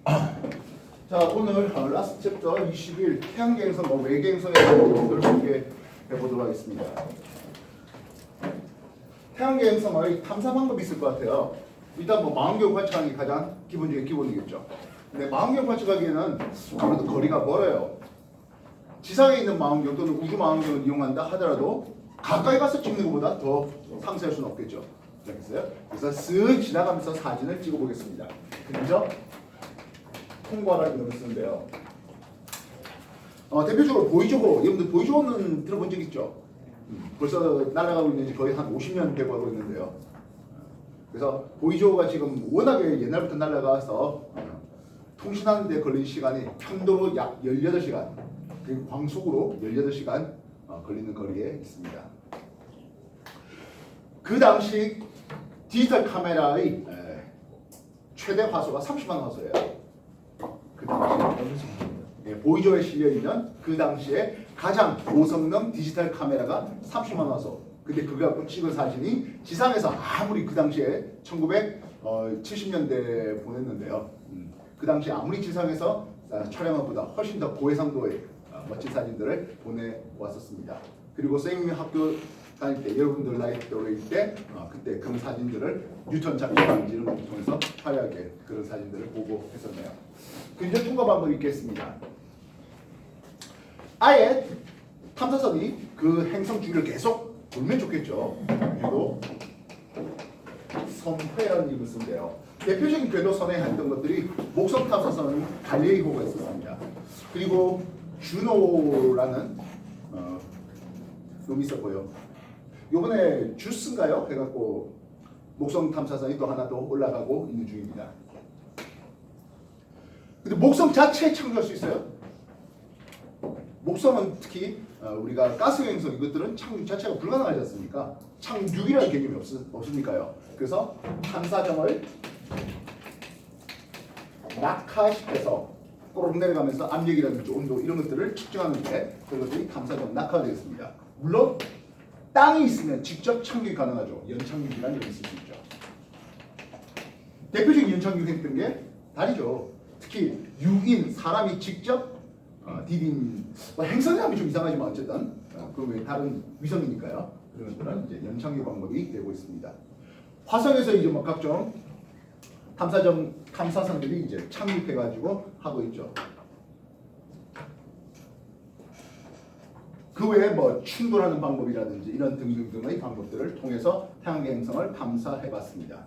자, 오늘 라스트 챕터 21 태양계 행성, 외계 행성에 대한 내용들을 공개해 보도록 하겠습니다. 태양계 행성의 탐사 방법이 있을 것 같아요. 일단 망원경 관측하는 게 가장 기본이겠죠. 근데 망원경 관측하기에는 아무래도 거리가 멀어요. 지상에 있는 망원경 또는 우주 망원경을 이용한다 하더라도 가까이 가서 찍는 것보다 더 상세할 수는 없겠죠. 알겠어요? 그래서 쓱 지나가면서 사진을 찍어 보겠습니다. 그죠? 통과라는 걸 쓰는데요. 대표적으로 보이저호, 여러분들 보이저호는 들어본 적 있죠? 벌써 날아가고 있는지 거의 한 50년 되고 하고 있는데요. 그래서 보이저호가 지금 워낙에 옛날부터 날아가서 통신하는 데 걸린 시간이 편도로 약 18시간, 그리고 광속으로 18시간 걸리는 거리에 있습니다. 그 당시 디지털 카메라의 최대 화소가 30만 화소예요. 그 당시 보이저호에 실려있는 그 당시에 가장 고성능 디지털 카메라가 30만 화소. 근데 그거 갖고 찍은 사진이 지상에서 아무리 그 당시에 1970년대에 보냈는데요. 그 당시 아무리 지상에서 촬영한 것보다 훨씬 더 고해상도의 멋진 사진들을 보내왔었습니다. 그리고 쌤이 학교 다닐 때 여러분들 나이 또래일 때 그때 그런 사진들을 뉴턴 잡지라든지 이런 걸 통해서 화려하게 그런 사진들을 보고 했었네요. 그 이제 통과 방법이 있겠습니다. 아예 탐사선이 그 행성 주위를 계속 돌면 좋겠죠. 그리고 선회라는 이름을 쓴대요. 대표적인 궤도 선회했던 것들이 목성 탐사선은 갈릴리호가 있었습니다. 그리고 주노라는 놈이 있었고요. 요번에 주스인가요? 해갖고 목성 탐사선이 또 하나 더 올라가고 있는 중입니다. 근데 목성 자체에 착륙할 수 있어요? 목성은 특히 우리가 가스 행성 이것들은 착륙 자체가 불가능하지 않습니까? 착륙이라는 개념이 없으니까요. 그래서 탐사정을 낙하시켜서 꼬르륵 내려가면서 압력이라든지 온도 이런 것들을 측정하는데 그것들이 탐사정 낙하가 되겠습니다. 물론 땅이 있으면 직접 착륙이 가능하죠. 연착륙이라는 얘기를 쓸 수 있죠. 대표적인 연착륙 했던 게 달이죠. 특히 6인 사람이 직접 디딘 행성이 하면 좀 이상하지만 어쨌든 그럼 다른 위성이니까요. 그런 것들은 이제 연착륙 방법이 되고 있습니다. 화성에서 이제 각종 탐사선들이 이제 착륙해가지고 하고 있죠. 그 외에 충돌하는 방법이라든지 이런 등등등의 방법들을 통해서 태양계 행성을 탐사해봤습니다.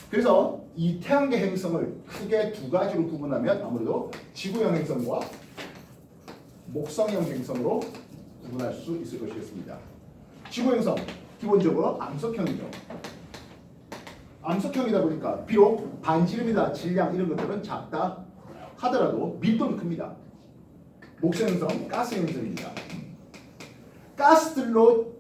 그래서 이 태양계 행성을 크게 두 가지로 구분하면 아무래도 지구형 행성과 목성형 행성으로 구분할 수 있을 것이겠습니다. 지구 행성 기본적으로 암석형이죠. 암석형이다 보니까 비록 반지름이나 질량 이런 것들은 작다 하더라도 밀도는 큽니다. 목성 행성 가스 행성입니다. 가스들로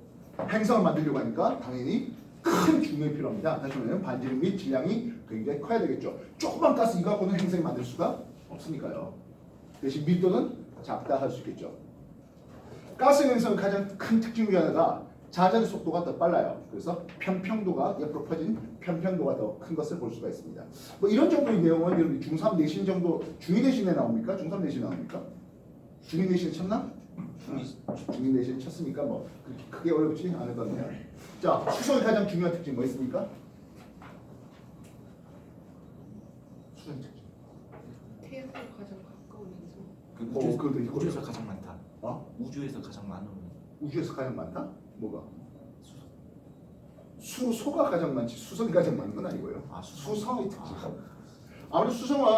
행성을 만들려고 하니까 당연히 큰 중력이 필요합니다. 다시 말하면 반지름 및 질량이 굉장히 커야 되겠죠. 조그만 가스 이거 갖고는 행성이 만들 수가 없으니까요. 대신 밀도는 작다 할 수 있겠죠. 가스 행성의 가장 큰 특징 중 하나가 자전 속도가 더 빨라요. 그래서 편평도가 옆으로 퍼진 편평도가 더 큰 것을 볼 수가 있습니다. 이런 정도의 내용은 여러분 중3 내신 정도 중2 내신에 나옵니까? 중3 내신에 나옵니까? 중2 내신에 쳤나? 중2 내신에 쳤으니까 그렇게 크게 어렵지 않을 것 같네요. 자, 수성의 가장 중요한 특징 뭐 있습니까? 수성의 특징. 태양과 가장 가까운 행성. 우주에서 가장 많다. 우주에서 가장 많은. 우주에서 가장 많다? 뭐가? 수소가 가장 많지 수성이 가장 많은 건 아니고요. 수성의 특징. 아무래도 수성은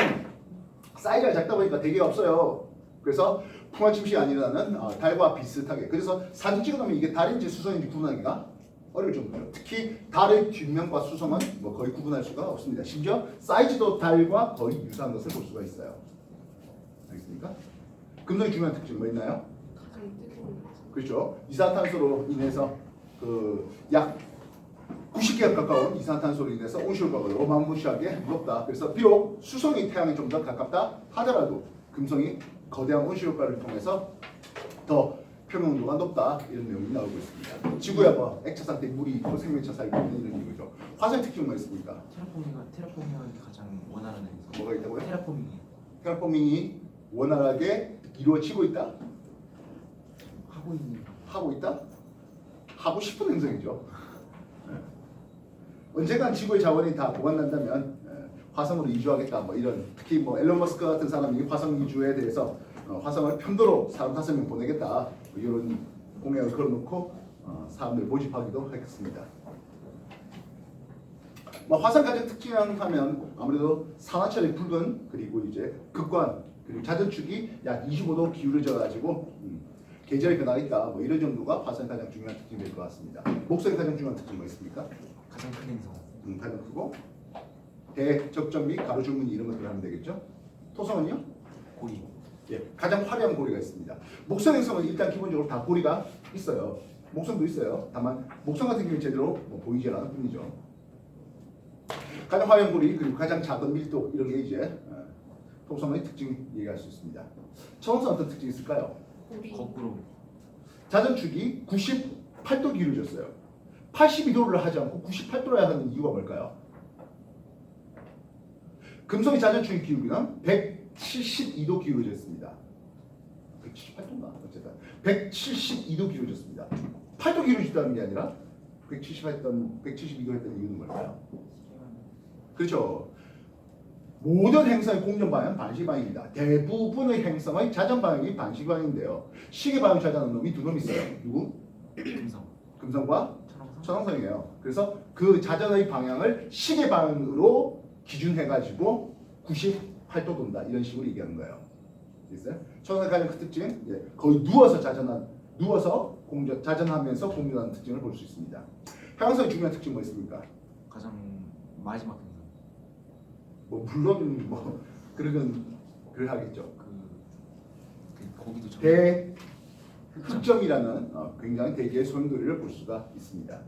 사이즈가 작다 보니까 대기가 없어요. 그래서 풍화침식이 안 일어나는 달과 비슷하게. 그래서 사진 찍어놓으면 이게 달인지 수성인지 구분하기가 어려울 정도예요. 특히 달의 뒷면과 수성은 거의 구분할 수가 없습니다. 심지어 사이즈도 달과 거의 유사한 것을 볼 수가 있어요. 알겠습니까? 금성의 중요한 특징 뭐 있나요? 가장 뜨거운 행성. 그렇죠. 이산화탄소로 인해서 약 90개가 가까운 이산화탄소로 인해서 온실가가 어마무시하게 높다. 그래서 비록 수성이 태양에 좀 더 가깝다 하더라도 금성이 거대한 온실가를 통해서 더 표면온도가 높다 이런 내용이 나오고 있습니다. 지구야 액체 상태 물이 있고 생명체 살고 있는 이런 이유죠. 화성의 특징은 뭐 있습니까? 테라포밍이 가장 원하는 행성. 뭐가 있다고요? 테라포밍이. 테라포밍이 원활하게 이루어지고 있다? 하고 있는 하고 있다? 하고 싶은 행성이죠. 언젠간 지구의 자원이 다 고갈난다면 화성으로 이주하겠다. 뭐 이런 특히 뭐 앨런 머스크 같은 사람이 화성 이주에 대해서 화성을 편도로 사람 5명 보내겠다. 뭐 이런 공약을 걸어놓고 사람들 모집하기도 했습니다. 뭐 화성 가장 특징하면 아무래도 산화철이 붉은 그리고 이제 극관 그리고 자전축이 약 25도 기울어져 가지고 계절이 변화있다. 뭐 이런 정도가 화성의 가장 중요한 특징이 될 것 같습니다. 목성의 가장 중요한 특징이 뭐 있습니까? 가장 큰 행성. 가장 크고 대적점 및 가로줄무늬 이런 것들 하면 되겠죠. 토성은요? 고리. 예, 가장 화려한 고리가 있습니다. 목성 행성은 일단 기본적으로 다 고리가 있어요. 목성도 있어요. 다만 목성 같은 경우는 제대로 보이지 않을 뿐이죠. 가장 화려한 고리 그리고 가장 작은 밀도 이런 게 이제 토성의 특징 얘기할 수 있습니다. 천왕성 어떤 특징이 있을까요? 우리 거꾸로. 자전축이 98도 기울어졌어요. 82도를 하지 않고 98도로 해야 하는 이유가 뭘까요? 금성의 자전축의 기울기는 172도 기울어졌습니다. 178도인가? 어쨌든 172도 기울어졌습니다. 8도 기울어졌다는 게 아니라 172도 했던 이유는 뭘까요? 그렇죠. 모든 행성의 공전 방향은 반시 방향입니다. 대부분의 행성의 자전 방향이 반시 방향인데요. 시계 방향 좌전하는 놈이 두 놈 있어요. 누구? 금성. 금성과 천왕성. 천왕성이에요. 그래서 그 자전의 방향을 시계 방향으로 기준해가지고 98도 돈다 이런 식으로 얘기하는 거예요. 있어요? 천왕성의 가장 큰 특징, 거의 누워서 자전하면서 공전하는 특징을 볼 수 있습니다. 해왕성의 중요한 특징 뭐 있습니까? 가장 마지막 행성. 뭐 물론 뭐 그러긴 하겠죠. 거기도 참. 대흑점이라는 굉장히 대기의 소용돌이를 볼 수가 있습니다.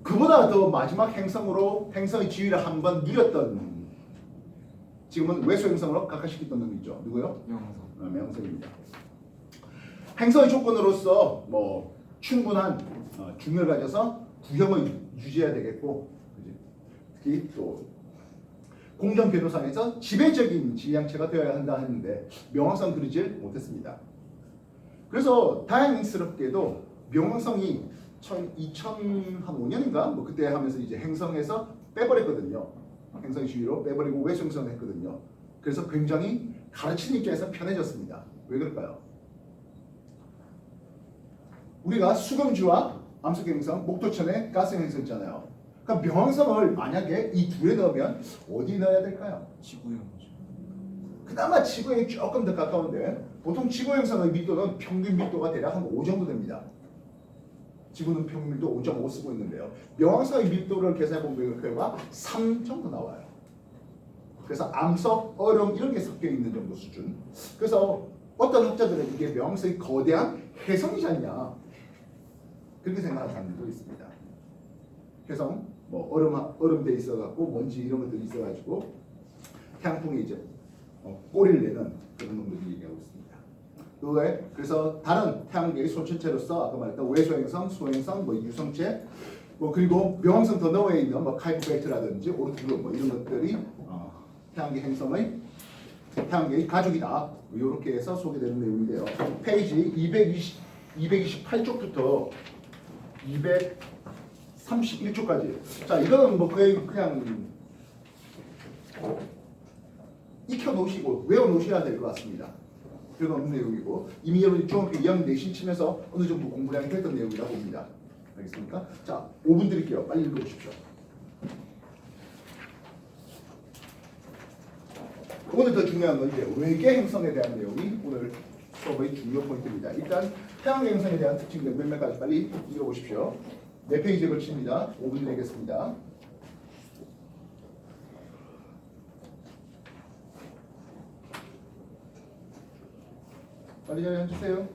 그보다 더 마지막 행성의 지위를 한번 누렸던 지금은 외소 행성으로 각화시켰던 놈이 있죠. 누구요? 명성. 명성입니다. 행성의 조건으로서 뭐 충분한 중요를 가져서 구형을 유지해야 되겠고, 특히 또 공전 궤도상에서 지배적인 지향체가 되어야 한다 했는데 명왕성 그러질 못했습니다. 그래서 다행스럽게도 명왕성이 2005년인가 뭐 그때 하면서 이제 행성에서 빼버렸거든요. 행성의 지위로 빼버리고 외소 행성을 했거든요. 그래서 굉장히 가르치는 입장에서 편해졌습니다. 왜 그럴까요? 우리가 수금주와 암석행성, 목토천에 가스형 행성 있잖아요. 그러니까 명왕성을 만약에 이 둘에 넣으면 어디 넣어야 될까요? 지구형이죠. 그나마 지구에 조금 더 가까운데 보통 지구 행성의 밀도는 평균 밀도가 대략 한 5 정도 됩니다. 지구는 평균 밀도 5.5 쓰고 있는데요. 명왕성의 밀도를 계산해보면 결과 3 정도 나와요. 그래서 암석, 얼음 이런 게 섞여 있는 정도 수준. 그래서 어떤 학자들은 이게 명왕성이 거대한 혜성이지 않냐 그렇게 생각하는 사람들도 있습니다. 혜성, 뭐 얼음 돼 있어갖고 먼지 이런 것들이 있어가지고 태양풍이 이제 꼬리를 내는 그런 놈들이 얘기하고 있습니다. 그래서 다른 태양계의 소천체로서 아까 말했던 외소행성, 소행성, 뭐 유성체, 뭐 그리고 명왕성 더 너머에 있는 뭐 카이프벨트라든지 오르트루 뭐 이런 것들이 태양계 행성의 태양계의 가족이다. 이렇게 해서 소개되는 내용인데요. 페이지 228쪽부터 231쪽까지. 자, 이거는 뭐 거의 그냥 익혀 놓으시고 외워 놓으셔야 될 것 같습니다. 별거 없는 내용이고 이미 여러분이 중학교 2학년 내신 치면서 어느 정도 공부량이 했던 내용이라 봅니다. 알겠습니까? 자, 5분 드릴게요. 빨리 읽어보십시오. 오늘 더 중요한 건 이제 외계 행성에 대한 내용이 오늘 수업의 중요 포인트입니다. 일단 태양계 행성에 대한 특징들 몇몇 가지 빨리 읽어보십시오. 네 페이지에 걸칩니다. 5분 내겠습니다. 빨리 해주세요.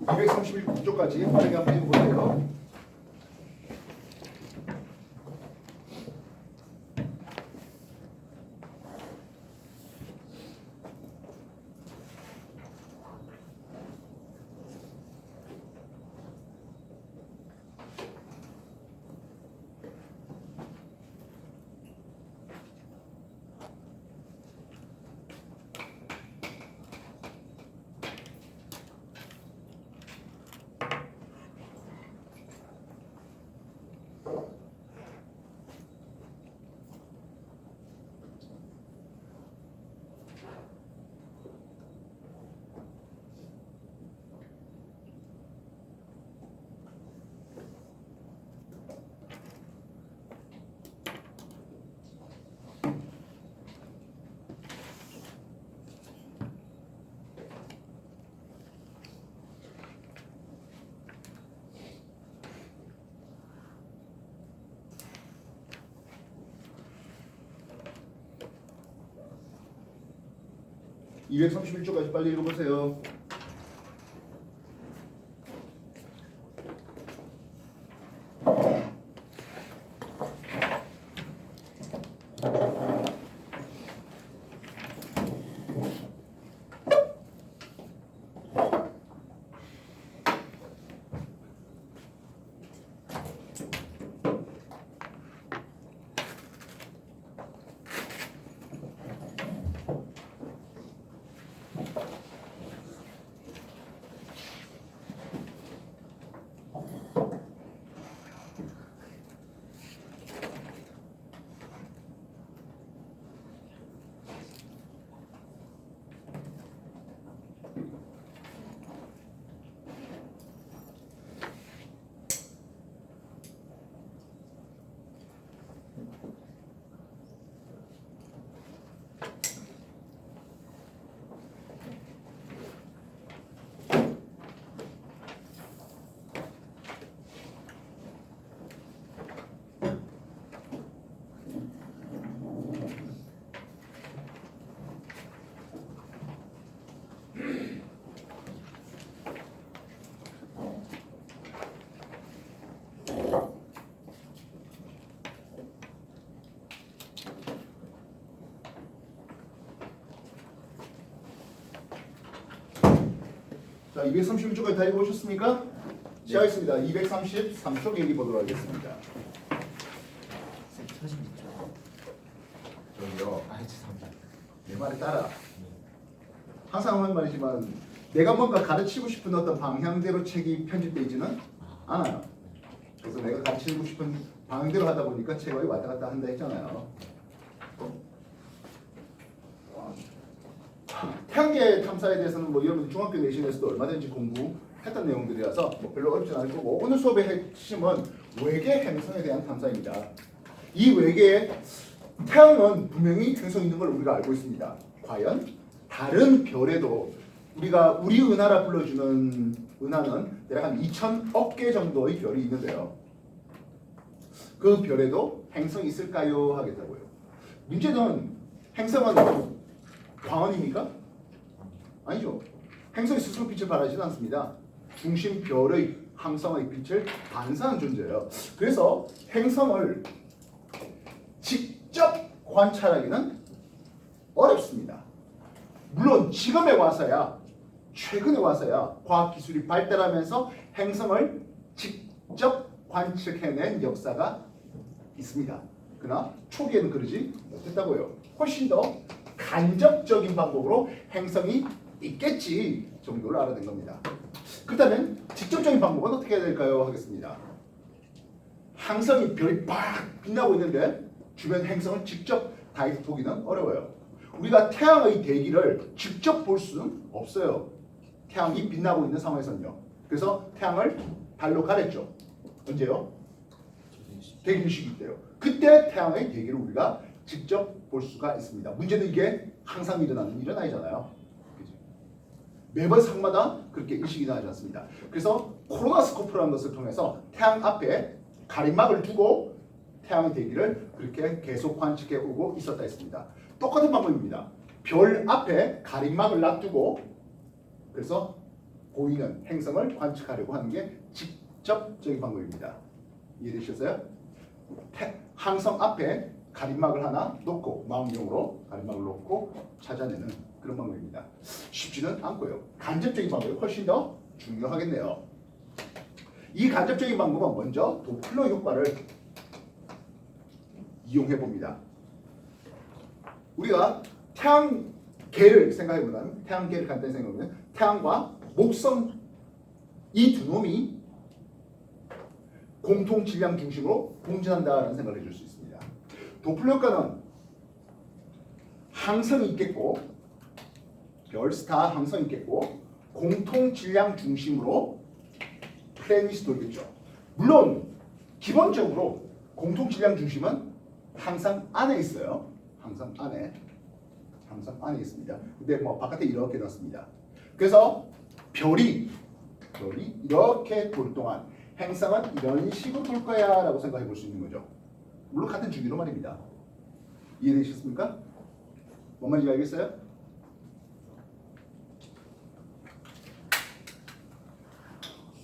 231쪽까지 빠르게 한번 읽어보세요. 231쪽까지 빨리 읽어보세요. 자, 231쪽까지 다 읽어보셨습니까? 시작하겠습니다. 233쪽 얘기 보도록 하겠습니다. 쌤 사진 있죠? 저기요, 아 죄송합니다. 내 말에 따라. 항상 하는 말이지만 내가 뭔가 가르치고 싶은 어떤 방향대로 책이 편집되어 있지는 않아요. 그래서 내가 가르치고 싶은 방향대로 하다 보니까 책이 왔다 갔다 한다 했잖아요. 태양계 탐사에 대해서는 뭐 여러분 중학교 내신에서도 얼마든지 공부했던 내용들이라서 뭐 별로 어렵진 않을 거고, 오늘 수업의 핵심은 외계 행성에 대한 탐사입니다. 이 외계에 태양은 분명히 행성 있는 걸 우리가 알고 있습니다. 과연 다른 별에도 우리가 우리 은하라 불러주는 은하는 대략 한 2,000억 개 정도의 별이 있는데요. 그 별에도 행성이 있을까요? 하겠다고요. 문제는 행성은 광원입니까? 아니죠. 행성이 스스로 빛을 발하지는 않습니다. 중심 별의 항성의 빛을 반사하는 존재예요. 그래서 행성을 직접 관찰하기는 어렵습니다. 물론 지금에 와서야, 최근에 와서야 과학기술이 발달하면서 행성을 직접 관측해낸 역사가 있습니다. 그러나 초기에는 그러지 못했다고요. 훨씬 더 간접적인 방법으로 행성이 있겠지 정도를 알아낸 겁니다. 그렇다면 직접적인 방법은 어떻게 해야 될까요? 하겠습니다. 항성이 별이 팍 빛나고 있는데 주변 행성을 직접 다 보기는 어려워요. 우리가 태양의 대기를 직접 볼 수는 없어요. 태양이 빛나고 있는 상황에서는요. 그래서 태양을 발로 가렸죠. 언제요? 대기일식일 때요. 그때 태양의 대기를 우리가 직접 볼 수가 있습니다. 문제는 이게 항상 일어나는 일은 아니잖아요. 그치? 매번 상마다 그렇게 일식이 일어나지 않습니다. 그래서 코로나스코프라는 것을 통해서 태양 앞에 가림막을 두고 태양의 대기를 그렇게 계속 관측해 오고 있었다 했습니다. 똑같은 방법입니다. 별 앞에 가림막을 놔두고 그래서 보이는 행성을 관측하려고 하는 게 직접적인 방법입니다. 이해되셨어요? 항성 앞에 가림막을 하나 놓고 망원경으로 가림막을 놓고 찾아내는 그런 방법입니다. 쉽지는 않고요. 간접적인 방법이 훨씬 더 중요하겠네요. 이 간접적인 방법은 먼저 도플러 효과를 이용해 봅니다. 우리가 태양계를 생각해보면, 태양계를 간단히 생각해보면 태양과 목성 이 두 놈이 공통 질량 중심으로 공전한다라는 생각을 해줄 수 있습니다. 도플러 효과는 항성이 있겠고, 별스타 항성이 있겠고, 공통 질량 중심으로 플래닛이 돌겠죠. 물론 기본적으로 공통 질량 중심은 항상 안에 있어요. 항상 안에 있습니다. 근데 뭐 바깥에 이렇게 놨습니다. 그래서 별이 이렇게 돌 동안 행성은 이런 식으로 돌 거야라고 생각해 볼 수 있는 거죠. 물론 같은 주기로 말입니다. 이해되셨습니까? 뭔 말인지 알겠어요?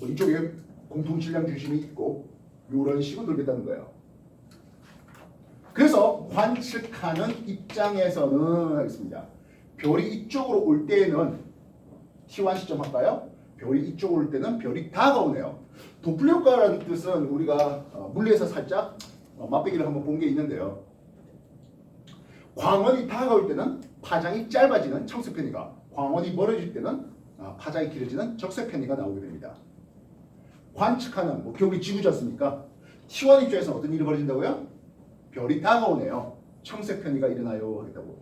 뭐 이쪽에 공통 질량 중심이 있고 이런 식으로 돌겠다는 거예요. 그래서 관측하는 입장에서는 하겠습니다. 별이 이쪽으로 올 때에는 T1 시점 할까요? 별이 이쪽으로 올 때는 별이 다가오네요. 도플러 효과라는 뜻은 우리가 물리에서 살짝 맛배기를 한번 본 게 있는데요. 광원이 다가올 때는 파장이 짧아지는 청색 편이가, 광원이 멀어질 때는 파장이 길어지는 적색 편이가 나오게 됩니다. 관측하는 뭐 겨울이 지구지 않습니까? T1 입장에서 어떤 일이 벌어진다고요? 별이 다가오네요. 청색 편이가 일어나요 하겠다고.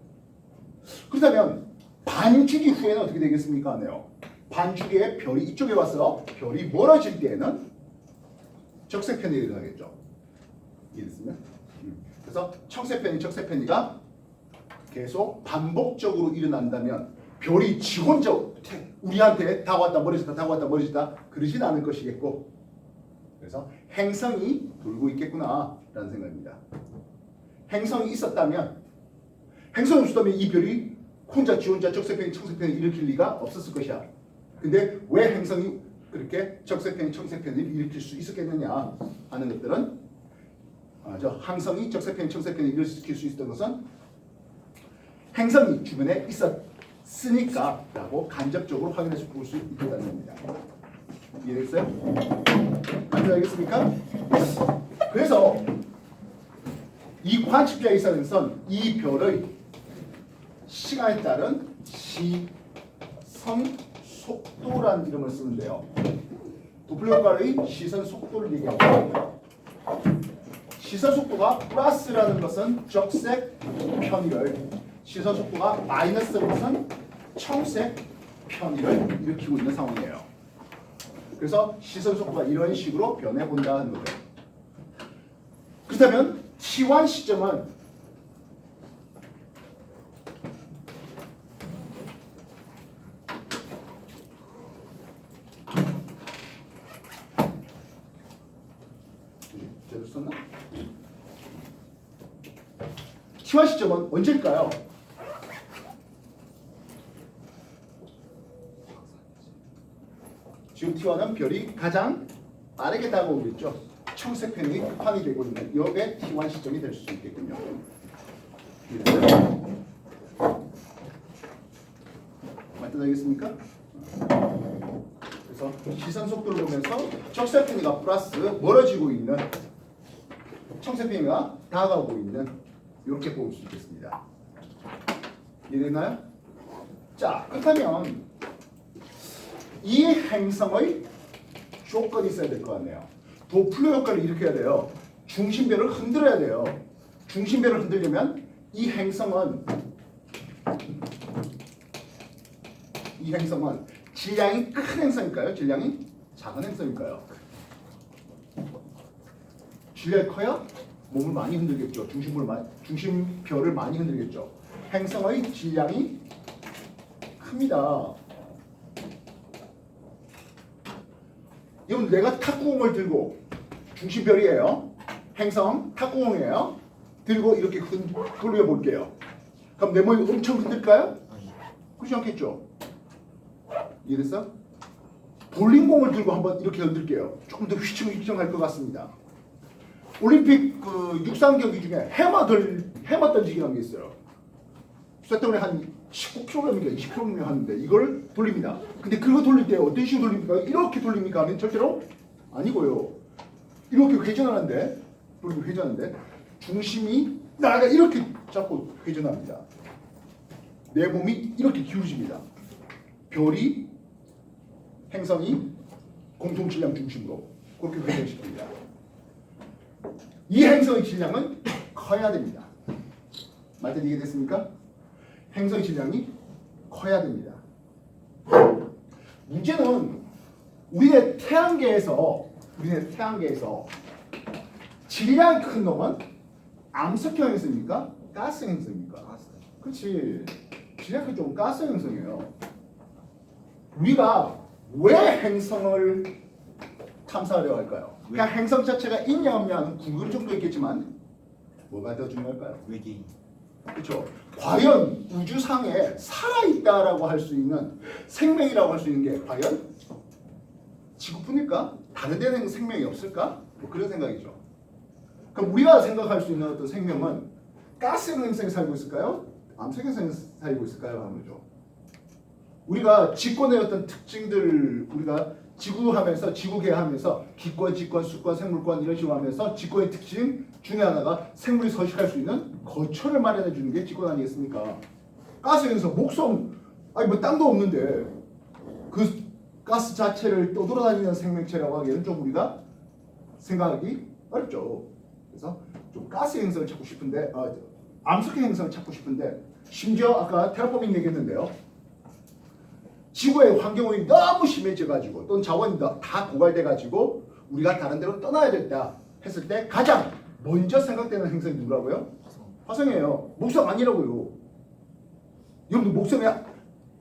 그렇다면 반주기 후에는 어떻게 되겠습니까? 하네요. 반주기에 별이 이쪽에 와서 별이 멀어질 때에는 적색 편이가 일어나겠죠. 이해됐습니까? 그래서 청색 편이, 적색 편이가 계속 반복적으로 일어난다면 별이 지 혼자 우리한테 다가왔다 멀어졌다 다가왔다 멀어졌다 그러진 않을 것이겠고, 그래서 행성이 돌고 있겠구나 라는 생각입니다. 행성이 있었다면, 행성이 없었다면 이 별이 혼자 지 혼자 적색편이 청색편을 일으킬 리가 없었을 것이야. 근데 왜 행성이 그렇게 적색편이 청색편을 일으킬 수 있었겠느냐 하는 것들은 항성이 적색편이 청색편을 일으킬 수 있었던 것은 행성이 주변에 있었으니까 라고 간접적으로 확인해서 볼 수 있다는 겁니다. 이해됐어요? 맞죠? 알겠습니까? 그래서 이 관측자에 있어서는 이 별의 시간에 따른 시선 속도라는 이름을 쓰는데요. 도플러 효과의 시선 속도를 얘기합니다. 시선 속도가 플러스라는 것은 적색 편의를, 시선 속도가 마이너스라는 것은 청색 편의를 일으키고 있는 상황이에요. 그래서 시선 속도가 이런 식으로 변해본다 하는 거죠. 그렇다면 T1 시점은 제대로 썼나? T1 시점은 언제일까요? 지금 T1은 별이 가장 빠르게 다가오겠죠. 청색 편이 확이 되고 있는 이게 T1 시점이 될 수 있겠군요. 맞다겠습니까? 그래서 시선 속도를 보면서 적색 편이가 플러스 멀어지고 있는, 청색 편이가 다가오고 있는, 이렇게 볼 수 있겠습니다. 이해됐나요? 자, 그렇다면 이 행성의 조건이 있어야 될 거 같네요. 도플러 효과를 일으켜야 돼요. 중심별을 흔들어야 돼요. 중심별을 흔들려면 이 행성은 질량이 큰 행성일까요? 질량이 작은 행성일까요? 질량이 커야 몸을 많이 흔들겠죠. 중심별을 많이 흔들겠죠. 행성의 질량이 큽니다. 이건 내가 탁구공을 들고, 중심별이에요. 행성 탁구공이에요. 들고 이렇게 돌려 볼게요. 그럼 내 몸이 엄청 흔들까요? 그렇지 않겠죠. 이해됐어? 볼링공을 들고 한번 이렇게 흔들게요. 조금 더 휘청휘청할 것 같습니다. 올림픽 그 육상 경기 중에 해머 던지기라는 게 있어요. 쇳덩어리 한 19kg인가 20kg 하는데 이걸 돌립니다. 근데 그거 돌릴 때 어떤 식으로 돌립니까? 이렇게 돌립니까? 하면 절대로 아니고요. 이렇게 회전하는데, 중심이 나가 이렇게 잡고 회전합니다. 내 몸이 이렇게 기울어집니다. 별이, 행성이 공통 질량 중심으로 그렇게 회전시킵니다. 이 행성의 질량은 커야 됩니다. 말뜻 이해됐습니까? 행성의 질량이 커야 됩니다. 문제는 우리의 태양계에서 질량이 큰 놈은 암석형 행성입니까? 가스형 행성입니까? 그렇지. 질량이 큰 쪽은 가스형 행성이에요. 우리가 왜 행성을 탐사하려고 할까요? 그냥 행성 자체가 있냐 없냐는 궁금할 정도 있겠지만 뭐가 더 중요할까요? 외계인. 그렇죠. 과연 우주상에 살아있다라고 할 수 있는, 생명이라고 할 수 있는 게 과연 지구뿐일까? 다른 데는 생명이 없을까? 뭐 그런 생각이죠. 그럼 우리가 생각할 수 있는 어떤 생명은 가스형 행성에 살고 있을까요? 암석 행성에 살고 있을까요? 하는 거죠. 우리가 지권의 어떤 특징들 우리가 지구하면서 지구계하면서 기권, 직권, 수권, 생물권 이런 식으로 하면서 지권의 특징 중에 하나가 생물이 서식할 수 있는 거처를 마련해 주는 게 지권 아니겠습니까? 가스에서 목성 아니 뭐 땅도 없는데 그 가스 자체를 떠돌아다니는 생명체라고 하기에는 좀 우리가 생각하기 어렵죠. 그래서 좀 가스 행성을 찾고 싶은데 암석의 행성을 찾고 싶은데 심지어 아까 테라포밍 얘기했는데요. 지구의 환경오염이 너무 심해져가지고 또는 자원이 다 고갈돼가지고 우리가 다른 데로 떠나야 됐다 했을 때 가장 먼저 생각되는 행성이 누구라고요? 화성이에요. 목성 아니라고요. 여러분들 목성에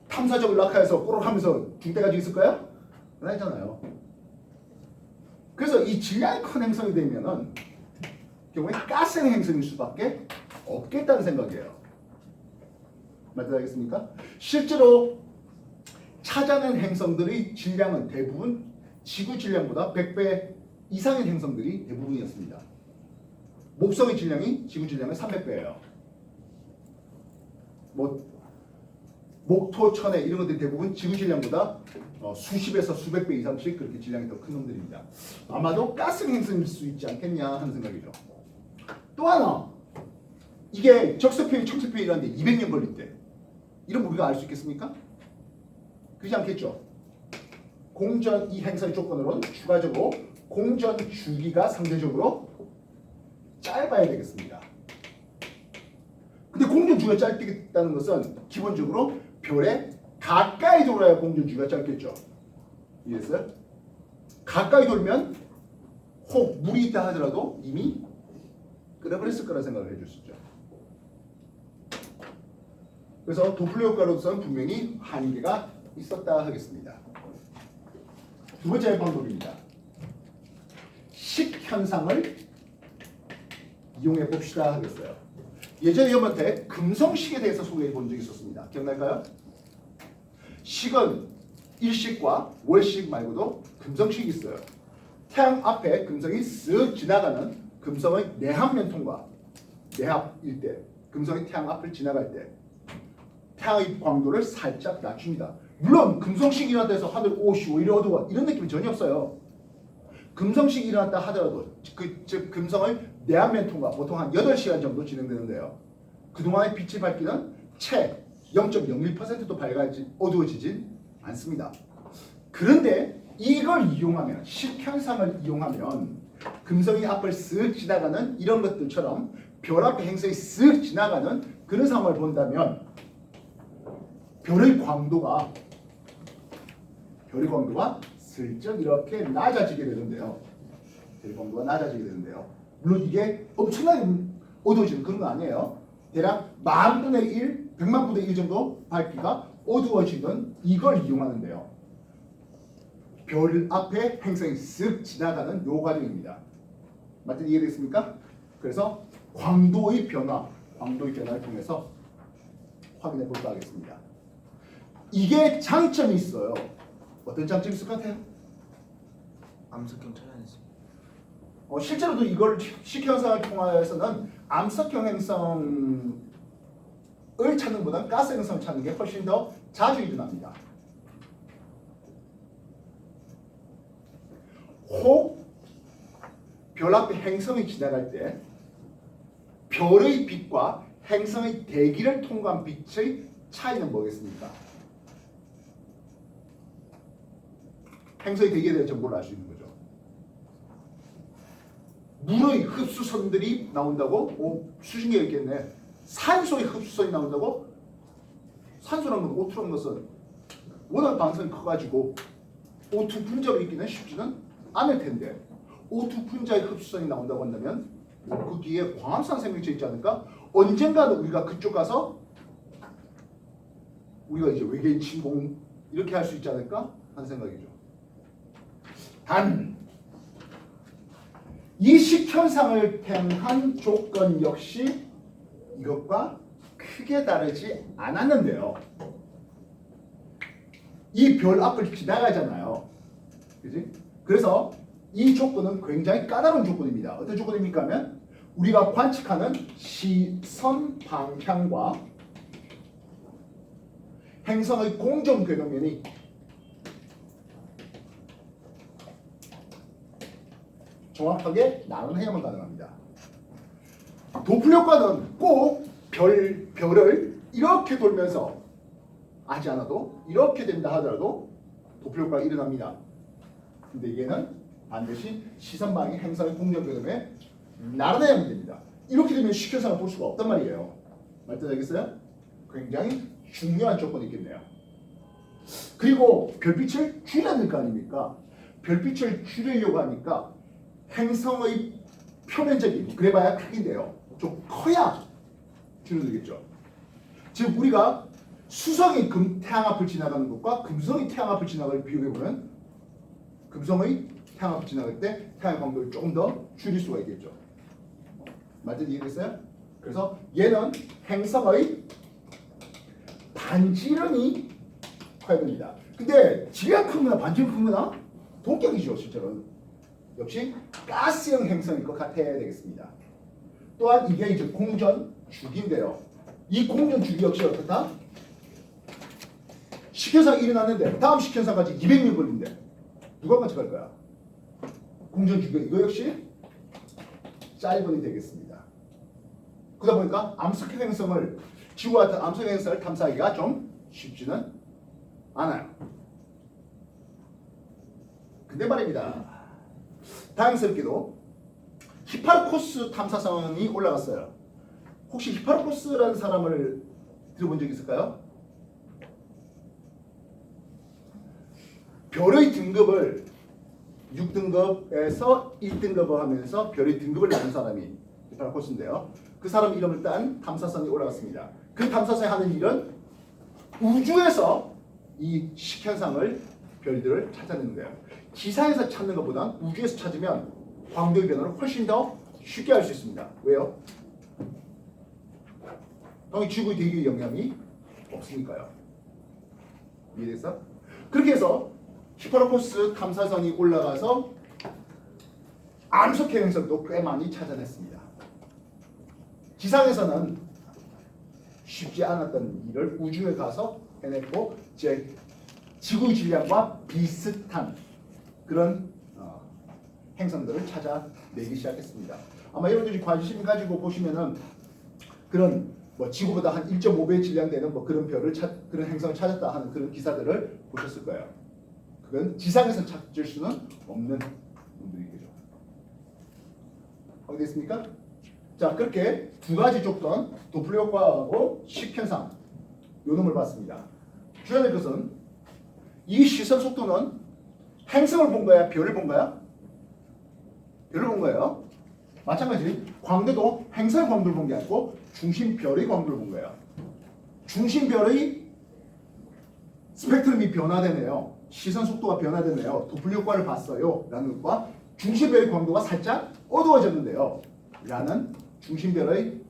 탐사적을 낙하해서 꼬락하면서 죽을 때까지 있을까요? 아니잖아요. 그래서 이 질량이 큰 행성이 되면은 경우에 가스형 행성일 수밖에 없겠다는 생각이에요. 맞다겠습니까? 실제로 찾아낸 행성들의 질량은 대부분 지구 질량보다 100배 이상의 행성들이 대부분이었습니다. 목성의 질량이 지구 질량의 300배예요. 뭐 목토, 천해 이런 것들이 대부분 지구 질량보다 수십에서 수백 배 이상씩 그렇게 질량이 더 큰 놈들입니다. 아마도 가스형 행성일 수 있지 않겠냐 하는 생각이죠. 또 하나 이게 적색표현, 청색표현이라는데 200년 걸린대. 이런 거 우리가 알 수 있겠습니까? 그렇지 않겠죠. 공전 이 행성의 조건으로는 추가적으로 공전 주기가 상대적으로 짧아야 되겠습니다. 근데 공전 주기가 짧겠다는 것은 기본적으로 별에 가까이 돌아야 공전 주기가 짧겠죠. 이해했어요? 가까이 돌면 혹 물이 있다 하더라도 이미 끓어버렸을 거라 생각을 해줄 수 있죠. 그래서 도플러 효과로서는 분명히 한계가 있었다 하겠습니다. 두 번째 방법입니다. 식현상을 이용해 봅시다 하겠어요. 예전에 여러분한테 금성식에 대해서 소개해 본 적이 있었습니다. 기억날까요? 식은 일식과 월식 말고도 금성식이 있어요. 태양 앞에 금성이 쓱 지나가는 금성의 내합면통과 내합일 때 금성이 태양 앞을 지나갈 때 태양의 광도를 살짝 낮춥니다. 물론 금성식이 일어났다 해서 하늘 오씨 오히려 어두워 이런 느낌이 전혀 없어요. 금성식이 일어났다 하더라도 즉 금성의 내합면통과 보통 한 8시간 정도 진행되는데요. 그동안의 빛이 밝기는 채 0.01%도 어두워지진 않습니다. 그런데 이걸 이용하면 식현상을 이용하면 금성이 앞을 쓱 지나가는 이런 것들처럼 별 앞에 행성이 쓱 지나가는 그런 상황을 본다면 별의 광도가 슬쩍 이렇게 낮아지게 되는데요. 별의 광도가 낮아지게 되는데요. 물론 이게 엄청나게 어두워지는 그런 거 아니에요. 대략 10,000분의 1, 100,000분의 1 정도 밝기가 어두워지는 이걸 이용하는데요. 별 앞에 행성이 쓱 지나가는 요 과정입니다. 맞죠? 이해됐습니까? 그래서 광도의 변화를 통해서 확인해 볼까 하겠습니다. 이게 장점이 있어요. 어떤 장점이 있을 것 같아요? 암석형 찾아냈습니다. 실제로도 이걸 식현상을 통해서는 암석형 행성을 찾는 것보다 가스 행성을 찾는 게 훨씬 더 자주 일어납니다. 혹 별 앞에 행성이 지나갈 때 별의 빛과 행성의 대기를 통과한 빛의 차이는 뭐겠습니까? 행성의 대기에 대한 정보를 알 수 있는 거죠. 물의 흡수선들이 나온다고? 수신 개가 있겠네. 산소의 흡수선이 나온다고? 산소라는 건 O2라는 것은 워낙 반성이 커가지고 O2 분자가 있기는 쉽지는 않을 텐데 O2 분자의 흡수선이 나온다고 한다면 그 뒤에 광합성 생명체 있지 않을까? 언젠가는 우리가 그쪽 가서 우리가 이제 외계인 침공 이렇게 할 수 있지 않을까 하는 생각이죠. 단 이 식현상을 택한 조건 역시 이것과 크게 다르지 않았는데요. 이 별 앞을 지나가잖아요. 그지? 그래서 이 조건은 굉장히 까다로운 조건입니다. 어떤 조건입니까 하면 우리가 관측하는 시선 방향과 행성의 공정 궤도면이 정확하게 나눠야만 가능합니다. 도플 효과는 꼭 별을 이렇게 돌면서 하지 않아도 이렇게 된다 하더라도 도플 효과가 일어납니다. 근데 얘는 반드시 시선 방향 행성의 공정 궤도에 나눠야만 됩니다. 이렇게 되면 식현상을 볼 수가 없단 말이에요. 말씀하겠어요? 굉장히 중요한 조건이 있겠네요. 그리고 별빛을 줄여야 될 거 아닙니까? 별빛을 줄이려고 하니까 행성의 표면적인 그래봐야 크기인데요. 좀 커야 줄어들겠죠. 즉 우리가 수성이 태양 앞을 지나가는 것과 금성이 태양 앞을 지나가는 걸 비교해보면 금성의 태양 앞을 지나갈 때 태양의 광도를 조금 더 줄일 수가 있겠죠. 맞은 이해됐어요? 그래서 얘는 행성의 반지름이 커야 됩니다. 근데 지리가 큰 거나 반지름 큰 거나 동격이죠. 실제로는. 역시 가스형 행성일 것 같아야 되겠습니다. 또한 이게 이제 공전 주기인데요. 이 공전 주기 역시 어떻다? 식현상이 일어났는데 다음 식현상까지 200년 걸린대. 누가 관측할 거야? 공전 주기 이거 역시 짧은이 되겠습니다. 그러다 보니까 암석형 행성을 지구와 같은 암석형 행성을 탐사하기가 좀 쉽지는 않아요. 근데 말입니다. 다행스럽게도 히파르코스 탐사선이 올라갔어요. 혹시 히파르코스라는 사람을 들어본 적 있을까요? 별의 등급을 6등급에서 1등급을 하면서 별의 등급을 나눈 사람이 히파르코스인데요. 그 사람 이름을 딴 탐사선이 올라갔습니다. 그 탐사선이 하는 일은 우주에서 이 식현상을 별들을 찾아내는데요. 기상에서 찾는 것보다 우주에서 찾으면 광도의 변화를 훨씬 더 쉽게 할 수 있습니다. 왜요? 당연히 지구의 대기의 영향이 없으니까요. 이해됐어? 그렇게 해서 히파르코스 탐사선이 올라가서 암석형 행성도 꽤 많이 찾아냈습니다. 기상에서는 쉽지 않았던 일을 우주에 가서 해냈고 이제 지구의 질량과 비슷한 그런 행성들을 찾아내기 시작했습니다. 아마 여러분들이 관심 가지고 보시면은 그런 뭐 지구보다 한 1.5배 질량 되는 뭐 그런 그런 행성을 찾았다 하는 그런 기사들을 보셨을 거예요. 그건 지상에서 찾을 수는 없는 분들이겠죠. 확인됐습니까? 자, 그렇게 두 가지 조건, 도플러 효과하고 식현상 요 놈을 봤습니다. 주의해야 될 것은 이 시선 속도는 행성을 본 거야, 별을 본 거야? 별을 본 거예요. 마찬가지 광대도 행성의 광도를 본 게 아니고 중심별의 광도를 본 거예요. 중심별의 스펙트럼이 변화되네요. 시선 속도가 변화되네요. 도플러 효과를 봤어요. 라는 것과 중심별의 광도가 살짝 어두워졌는데요. 라는 중심별을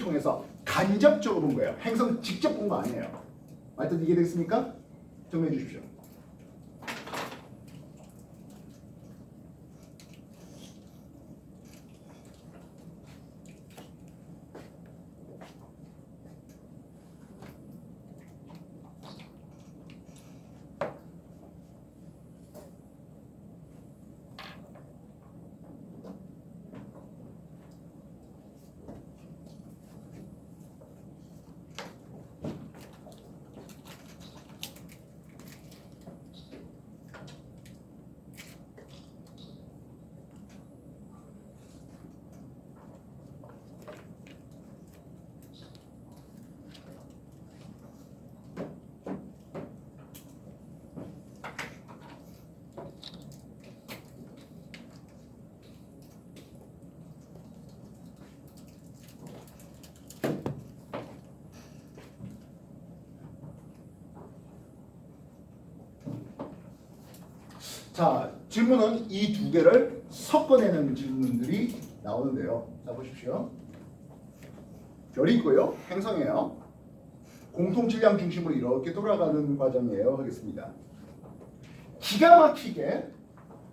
통해서 간접적으로 본 거예요. 행성 직접 본 거 아니에요. 말뜻 이해되겠습니까? 정리해 주십시오. 자, 질문은 이 두 개를 섞어내는 질문들이 나오는데요. 자, 보십시오. 별이 있고요. 행성이에요. 공통 질량 중심으로 이렇게 돌아가는 과정이에요. 하겠습니다. 기가 막히게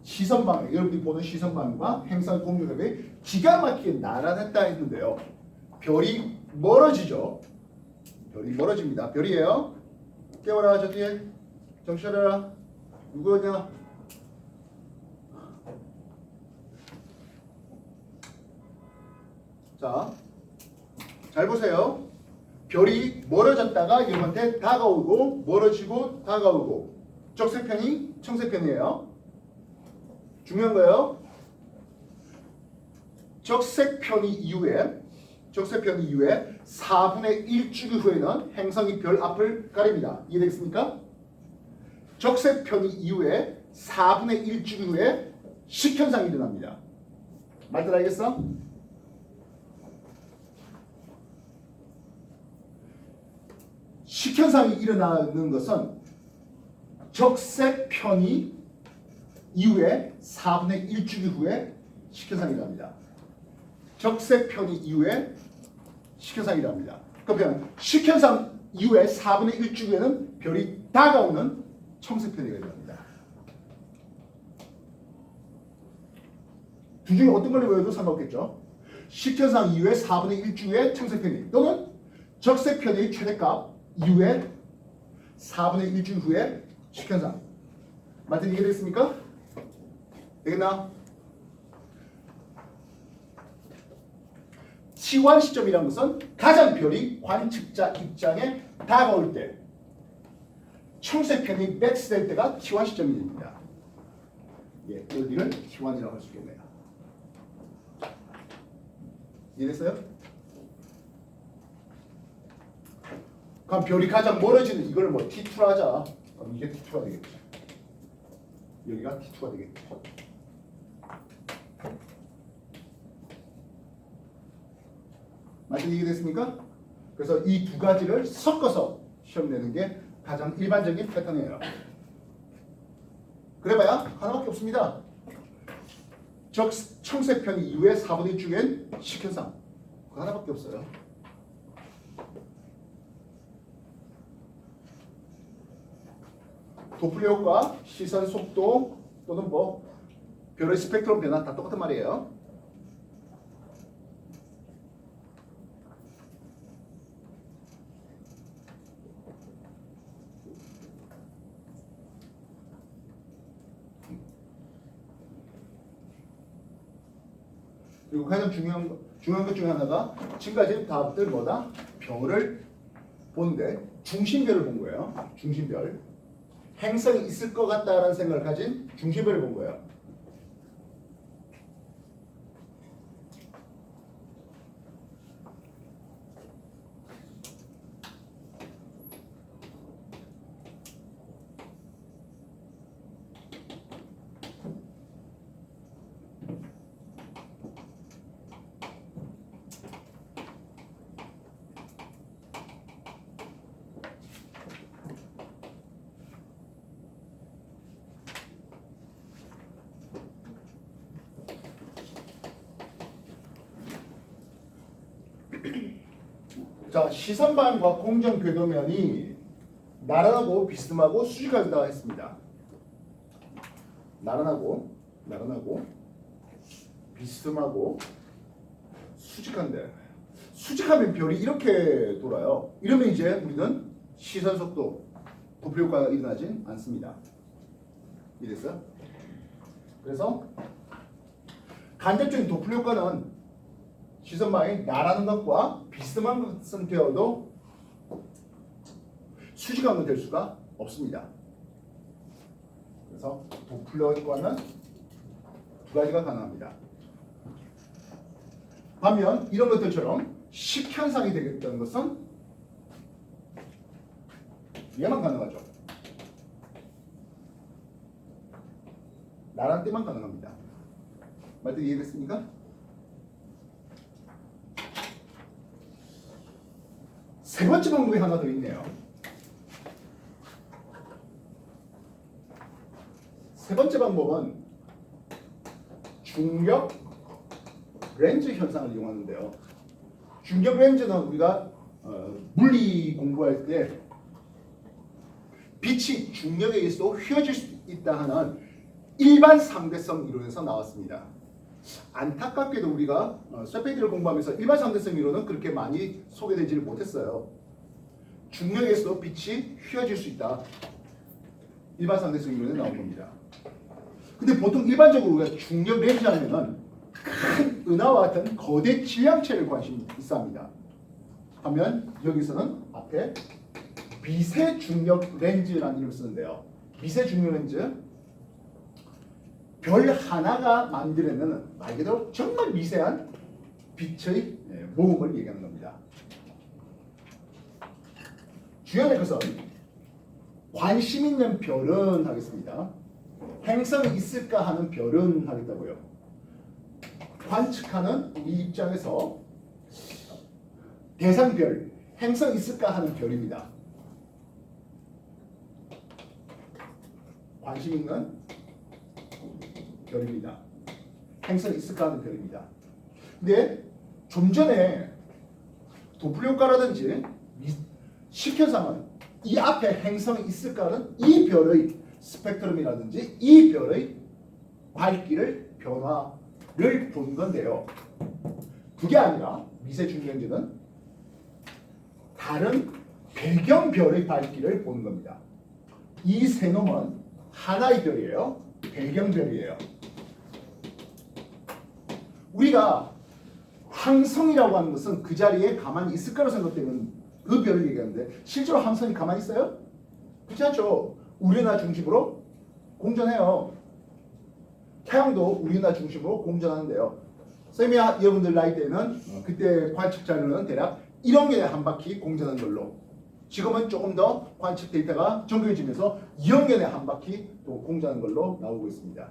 시선 방향, 여러분들이 보는 시선 방향과 행성 공유협이 기가 막히게 나란했다 했는데요. 별이 멀어지죠. 별이 멀어집니다. 별이에요. 깨워라 저 뒤에. 정신 차려라. 누구냐? 자, 잘 보세요. 별이 멀어졌다가 여러분한테 다가오고 멀어지고 다가오고 적세편이 청세편이에요. 중요한 거예요. 적세편 이후에 4분의 1주기 후에는 행성이 별 앞을 가립니다. 이해되겠습니까? 적세편 이후에 4분의 1주기 후에 식현상이 일어납니다. 말들 알겠어? 식현상이 일어나는 것은 적세편이 이후에 4분의 1주기 후에 식현상이 일어납니다. 적세편이 이후에 식현상이 일어납니다. 그러면 식현상 이후에 4분의 1주기에는 별이 다가오는 청세편이 일어납니다. 둘 중에 어떤 걸 외워도 상관없겠죠. 식현상 이후에 4분의 1주기에 청세편이 또는 적세편의 최대값 이후에 4분의 1주 후에 식현상. 맞은 이해됐습니까? 되겠나? 치환 시점이라는 것은 가장 별이 관측자 입장에 다가올 때 청세편이 매치될 때가 치환 시점입니다. 예, 여기를 치환이라고 할 수 있겠네요. 이해됐어요? 그럼 별이 가장 멀어지는 이걸 뭐 T2로 하자. 그럼 이게 T2가 되겠죠. 여기가 T2가 되겠죠. 맞은 이해됐습니까? 그래서 이 두 가지를 섞어서 시험 내는 게 가장 일반적인 패턴이에요. 그래봐야 하나밖에 없습니다. 청세편 이후에 4분의 1주기엔 식현상. 그 하나밖에 없어요. 도플러 효과, 시선 속도 또는 뭐 별의 스펙트럼 변화 다 똑같은 말이에요. 그리고 가장 중요한 것 중에 하나가 지금까지 다들 뭐다? 별을 보는데 중심별을 본 거예요. 중심별. 행성이 있을 것 같다라는 생각을 가진 중심별을 본 거예요. 자, 시선 방향과 공정 궤도면이 나란하고 비스듬하고 수직하다 했습니다. 나란하고 비스듬하고 수직한데 수직하면 별이 이렇게 돌아요. 이러면 이제 우리는 시선 속도 도플러 효과가 일어나진 않습니다. 이해됐어요? 그래서 간접적인 도플러 효과는 시선방이 나라는 것과 비스듬한 것은 되어도 수직한 건 될 수가 없습니다. 그래서 도플러 효과는 두 가지가 가능합니다. 반면 이런 것들처럼 식현상이 되겠다는 것은 얘만 가능하죠. 나란 때만 가능합니다. 말들 이해됐습니까? 세 번째 방법이 하나 더 있네요. 세 번째 방법은 중력 렌즈 현상을 이용하는데요. 중력 렌즈는 우리가 물리 공부할 때 빛이 중력에 의해서 휘어질 수 있다 하는 일반 상대성 이론에서 나왔습니다. 안타깝게도 우리가 쇠페이지를 공부하면서 일반 상대성 이론은 그렇게 많이 소개되지를 못했어요. 중력에서 빛이 휘어질 수 있다. 일반 상대성 이론에 나온 겁니다. 근데 보통 일반적으로 우리가 중력 렌즈 하면은 큰 은하와 같은 거대 질량체를 관심 있어 합니다. 하면 여기서는 앞에 미세 중력 렌즈라는 이름을 쓰는데요. 미세 중력 렌즈 별 하나가 만들어내는 말 그대로 정말 미세한 빛의 모음을 얘기하는 겁니다. 주연의 것은 관심 있는 별은 하겠습니다. 행성이 있을까 하는 별은 하겠다고요. 관측하는 우리 입장에서 대상별, 행성 있을까 하는 별입니다. 관심 있는 별입니다. 행성 있을까 하는 별입니다. 근데 좀 전에 도플 효과라든지 식현상은 이 앞에 행성이 있을까는 이 별의 스펙트럼이라든지 이 별의 밝기를 변화를 본 건데요. 그게 아니라 미세 중력렌즈는 다른 배경별의 밝기를 보는 겁니다. 이 세 놈은 하나의 별이에요. 배경별이에요. 우리가 항성이라고 하는 것은 그 자리에 가만히 있을 거라고 생각되면 그 별을 얘기하는데 실제로 항성이 가만히 있어요? 그렇지 않죠. 우리나라 중심으로 공전해요. 태양도 우리나라 중심으로 공전하는데요. 쌤이 여러분들 나이 때는 그때 관측 자료는 대략 1억 년에 한 바퀴 공전한 걸로, 지금은 조금 더 관측 데이터가 정교해지면서 2억 년에 한 바퀴 또 공전한 걸로 나오고 있습니다.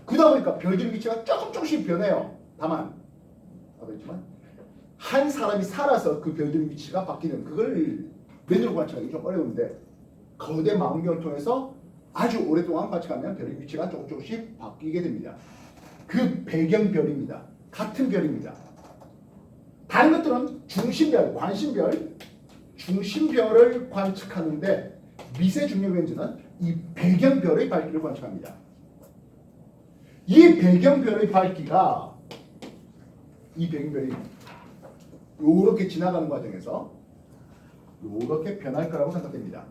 그러다 보니까 별들의 위치가 조금씩 변해요. 다만 아시겠지만 한 사람이 살아서 그 별들의 위치가 바뀌는 그걸 맨으로 관측하기 좀 어려운데, 거대 망원경을 통해서 아주 오랫동안 관측하면 별의 위치가 조금씩 바뀌게 됩니다. 그 배경별입니다. 같은 별입니다. 다른 것들은 중심별, 관심별, 중심별을 관측하는데 미세 중력 렌즈는 이 배경별의 밝기를 관측합니다. 이 배경별의 밝기가 이 배경별이 이렇게 지나가는 과정에서 이렇게 변할 거라고 생각됩니다.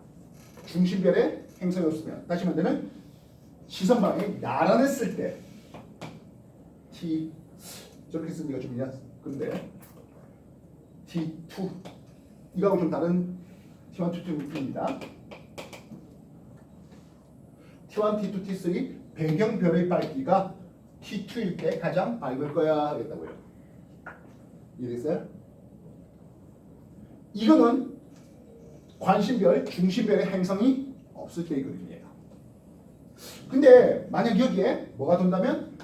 중심별에 행성이 없으면, 다시 말하면 시선방이 나란했을 때 T 저렇게 쓰니까 좀 근데 T2 이거하고 좀 다른 T1, T2 T입니다. T1, T2, T3 배경별의 밝기가 T2일 때 가장 밝을 거야 하겠다고요. 이해됐어요? 이거는 관심별, 중심별의 행성이 없을 때의 그림이에요. 근데 만약 여기에 뭐가 돈다면?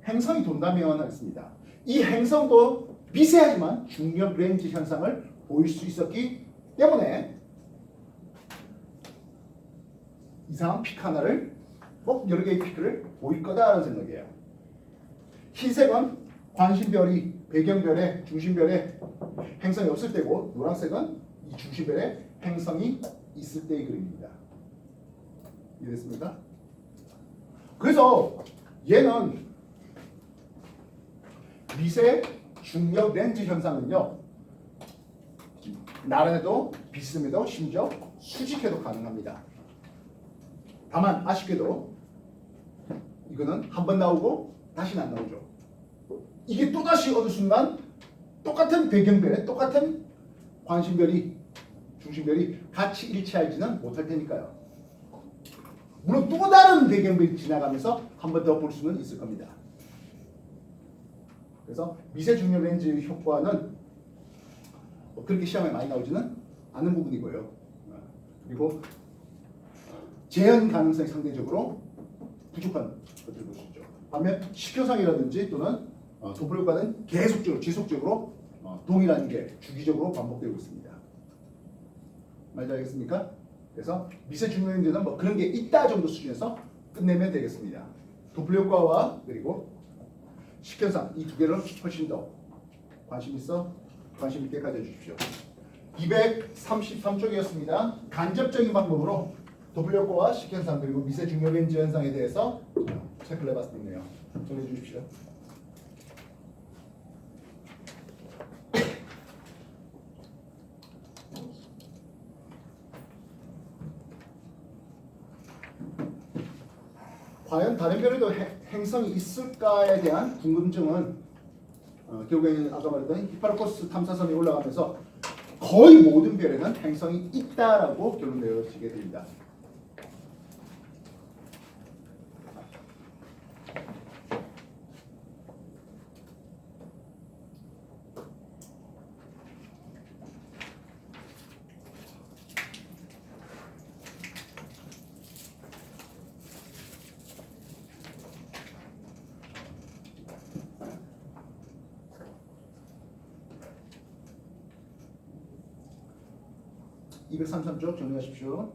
행성이 돈다면 하겠습니다. 이 행성도 미세하지만 중력 렌즈 현상을 보일 수 있었기 때문에 이상한 픽 하나를 여러 개의 피크를 보일 거다라는 생각이에요. 흰색은 관심별이 배경별에 중심별에 행성이 없을 때고, 노란색은 이 중심별에 행성이 있을 때의 그림입니다. 이해됐습니까? 그래서 얘는 미세 중력 렌즈 현상은요, 나란해도 비스듬해도 심지어 수직해도 가능합니다. 다만 아쉽게도 이거는 한 번 나오고 다시는 안 나오죠. 이게 또다시 어느 순간 똑같은 배경별에 똑같은 관심별이 중심별이 같이 일치하지는 못할 테니까요. 물론 또 다른 배경별이 지나가면서 한 번 더 볼 수는 있을 겁니다. 그래서 미세 중력 렌즈 효과는 그렇게 시험에 많이 나오지는 않는 부분이고요. 그리고 재현 가능성이 상대적으로 부족한 것들을 볼 수 있죠. 반면 식효상이라든지 또는 도플 효과는 계속적으로 지속적으로 동일한 게 주기적으로 반복되고 있습니다. 말인지 알겠습니까? 그래서 미세 중력 렌즈는 그런 게 있다 정도 수준에서 끝내면 되겠습니다. 도플 효과와 그리고 식현상 이 두 개를 훨씬 더 관심 있게 가져주십시오. 233쪽이었습니다. 간접적인 방법으로 W 효과와 식현상 그리고 미세 중력인지 현상에 대해서 체크를 해봤습니다. 정리해 주십시오. 과연 다른 별에도 행성이 있을까에 대한 궁금증은 결국에는 아까 말했던 히파르코스 탐사선이 올라가면서 거의 모든 별에는 행성이 있다라고 결론 내려지게 됩니다. (233쪽) 정리하십시오.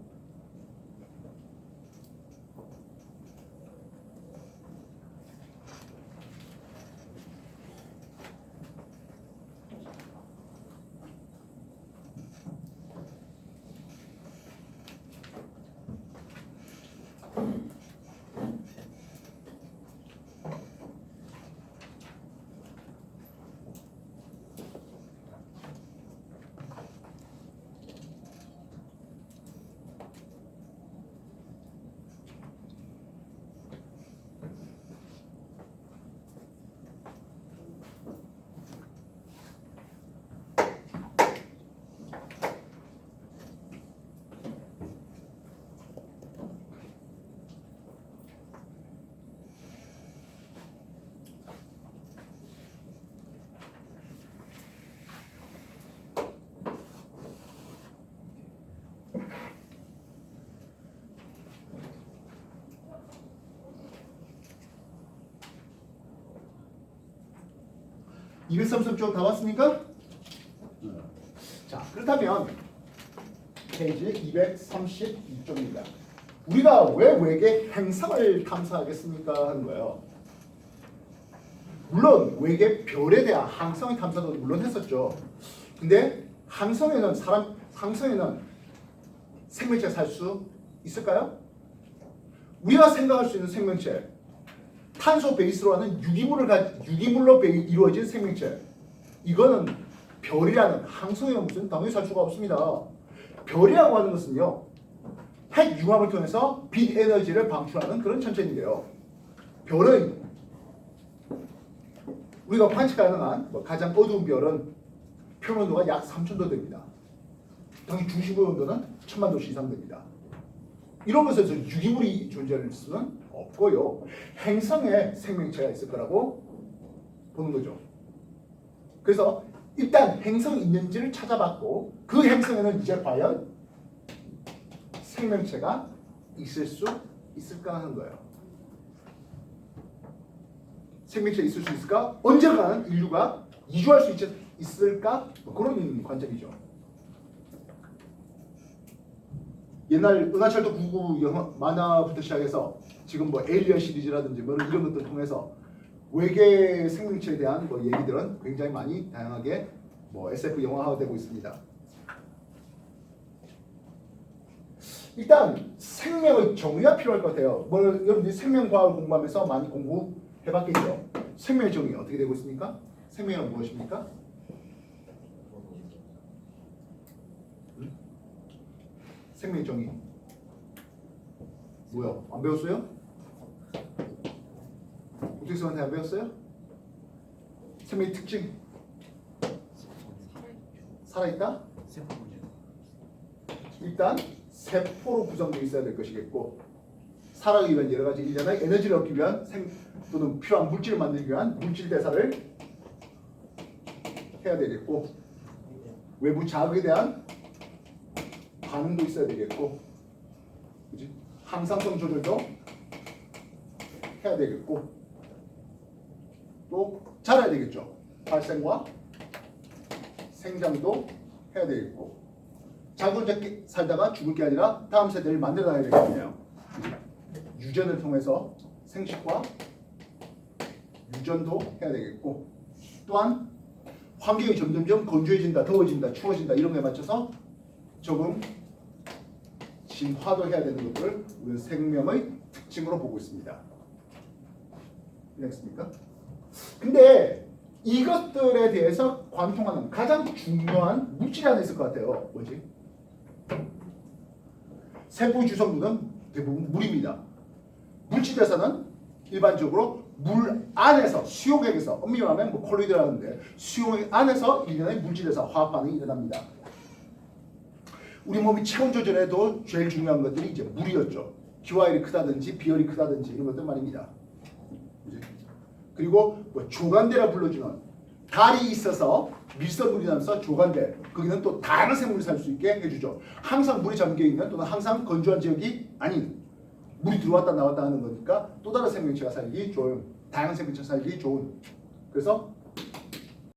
(233쪽) 다 왔습니까? 자, 그렇다면 페이지 232쪽입니다. 우리가 왜 외계 행성을 탐사하겠습니까? 하는 거예요. 물론 외계 별에 대한 항성의 탐사도 물론 했었죠. 근데 항성에는 생명체가 살 수 있을까요? 우리가 생각할 수 있는 생명체, 탄소 베이스로 하는 유기물로 이루어진 생명체, 이거는 별이라는 항성에 무슨 당연히 살 수가 없습니다. 별이라고 하는 것은요, 핵 융합을 통해서 빛 에너지를 방출하는 그런 천체인데요. 별은 우리가 관측 가능한 가장 어두운 별은 표면 온도가 약 3000도 됩니다. 당연히 중심의 온도는 1000만 도씨 이상 됩니다. 이런 것에서 유기물이 존재할 수는 없고요. 행성에 생명체가 있을 거라고 보는 거죠. 그래서 일단 행성이 있는지를 찾아봤고 그 행성에는 이제 과연 생명체가 있을 수 있을까 하는 거예요. 생명체가 있을 수 있을까? 언젠가는 인류가 이주할 수 있을까? 뭐 그런 관점이죠. 옛날 은하철도 99 만화부터 시작해서 지금 뭐 에일리언 시리즈라든지 뭐 이런 것들 통해서 외계 생명체에 대한 뭐 얘기들은 굉장히 많이 다양하게 뭐 SF 영화화되고 있습니다. 일단 생명의 정의가 필요할 것 같아요. 뭐 여러분들이 생명과학을 공부하면서 많이 공부해봤겠죠. 생명의 정의 어떻게 되고 있습니까? 생명은 무엇입니까? 생명의 정의 뭐야? 안 배웠어요? 국제성한테 안 배웠어요? 생명의 특징 살아있다? 일단 세포로 구성되어 있어야 될 것이겠고 살아가기 위한 여러 가지 일련의 에너지를 얻기 위한 또는 필요한 물질을 만들기 위한 물질 대사를 해야 되겠고 외부 자극에 대한 반응도 있어야 되겠고, 그치? 항상성 조절도 해야 되겠고, 또 자라야 되겠죠. 발생과 생장도 해야 되겠고, 자연스럽게 살다가 죽을 게 아니라 다음 세대를 만들어가야 되겠네요. 유전을 통해서 생식과 유전도 해야 되겠고, 또한 환경이 점점점 건조해진다, 더워진다, 추워진다 이런 거에 맞춰서 조금 진화도 해야 되는 것들을 우리는 생명의 특징으로 보고 있습니다. 이해했습니까? 근데 이것들에 대해서 관통하는 가장 중요한 물질이 하나 있을 것 같아요. 뭐지? 세포 주성분은 대부분 물입니다. 물질에서는 일반적으로 물 안에서 수용액에서 엄밀히 말하면 뭐 콜로이드라는데 수용액 안에서 일련의 물질에서 화학 반응이 일어납니다. 우리 몸이 체온 조절에도 제일 중요한 것들이 이제 물이었죠. 기화율이 크다든지 비열이 크다든지 이런 것들 말입니다. 그리고 뭐 조간대라 불러주는 달이 있어서 밀선물이 나면서 조간대 거기는 또 다양한 생물이 살 수 있게 해주죠. 항상 물이 잠겨 있는 또는 항상 건조한 지역이 아닌 물이 들어왔다 나왔다 하는 거니까 또 다른 생명체가 살기 좋은 다양한 생명체가 살기 좋은 그래서